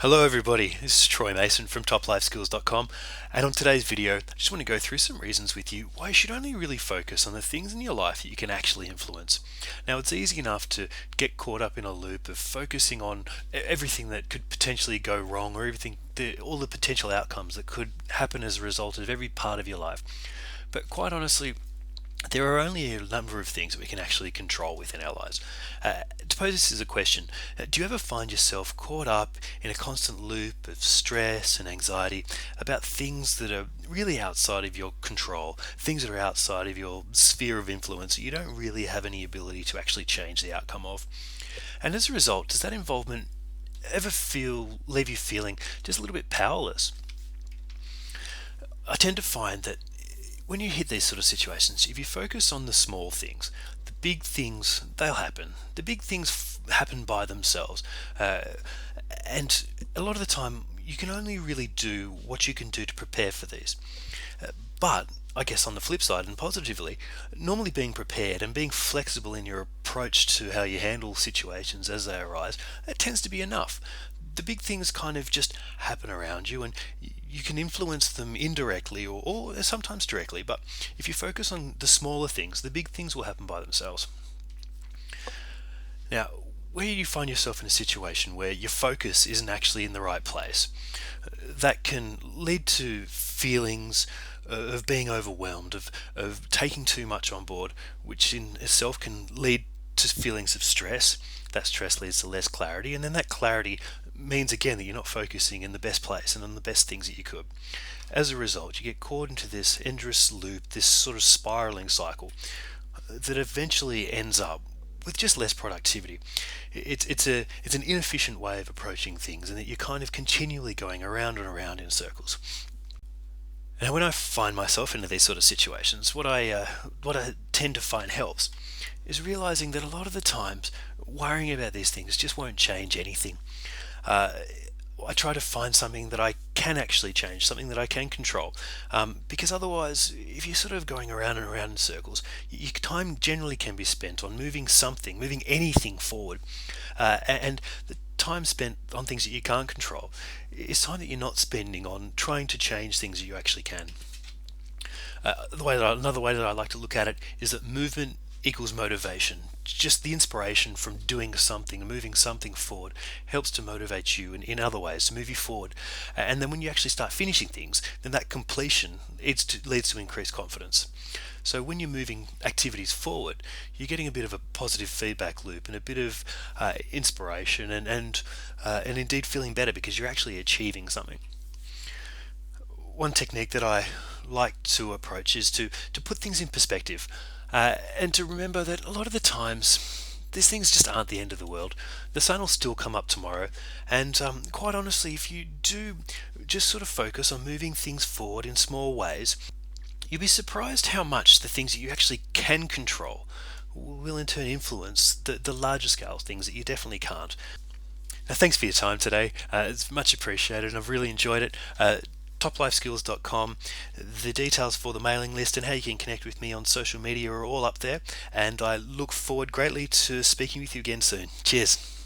Hello everybody, this is Troy Mason from TopLifeSkills.com, and on today's video I just want to go through some reasons with you why you should only really focus on the things in your life that you can actually influence. Now, it's easy enough to get caught up in a loop of focusing on everything that could potentially go wrong, or all the potential outcomes that could happen as a result of every part of your life. But quite honestly, there are only a number of things that we can actually control within our lives. To pose this as a question, do you ever find yourself caught up in a constant loop of stress and anxiety about things that are really outside of your control, things that are outside of your sphere of influence that you don't really have any ability to actually change the outcome of? And as a result, does that involvement ever leave you feeling just a little bit powerless? I tend to find that when you hit these sort of situations, if you focus on the small things, the big things, they'll happen. The big things happen by themselves. And a lot of the time, you can only really do what you can do to prepare for these. But I guess on the flip side and positively, normally being prepared and being flexible in your approach to how you handle situations as they arise, it tends to be enough. The big things kind of just happen around you, and you can influence them indirectly or sometimes directly. But if you focus on the smaller things, the big things will happen by themselves. Now, where you find yourself in a situation where your focus isn't actually in the right place, that can lead to feelings of being overwhelmed, of taking too much on board, which in itself can lead to feelings of stress. That stress leads to less clarity, and then that clarity means again that you're not focusing in the best place and on the best things that you could. As a result, you get caught into this endless loop, this sort of spiraling cycle that eventually ends up with just less productivity. It's an inefficient way of approaching things, and that you're kind of continually going around and around in circles. Now, when I find myself into these sort of situations, what I tend to find helps is realizing that a lot of the times worrying about these things just won't change anything. Uh, I try to find something that I can actually change, something that I can control, because otherwise, if you're sort of going around and around in circles, your time generally can be spent on moving anything forward, and the time spent on things that you can't control is time that you're not spending on trying to change things that you actually can. Another way that I like to look at it is that movement equals motivation. Just the inspiration from doing something, moving something forward, helps to motivate you in other ways, to move you forward. And then when you actually start finishing things, then that completion leads to increased confidence. So when you're moving activities forward, you're getting a bit of a positive feedback loop and a bit of inspiration and indeed feeling better because you're actually achieving something. One technique that I like to approach is to put things in perspective, and to remember that a lot of the times these things just aren't the end of the world. The sun will still come up tomorrow, and quite honestly, if you do just sort of focus on moving things forward in small ways, you'll be surprised how much the things that you actually can control will in turn influence the larger scale things that you definitely can't. Now, thanks for your time today. It's much appreciated, and I've really enjoyed it. TopLifeSkills.com. The details for the mailing list and how you can connect with me on social media are all up there, and I look forward greatly to speaking with you again soon. Cheers.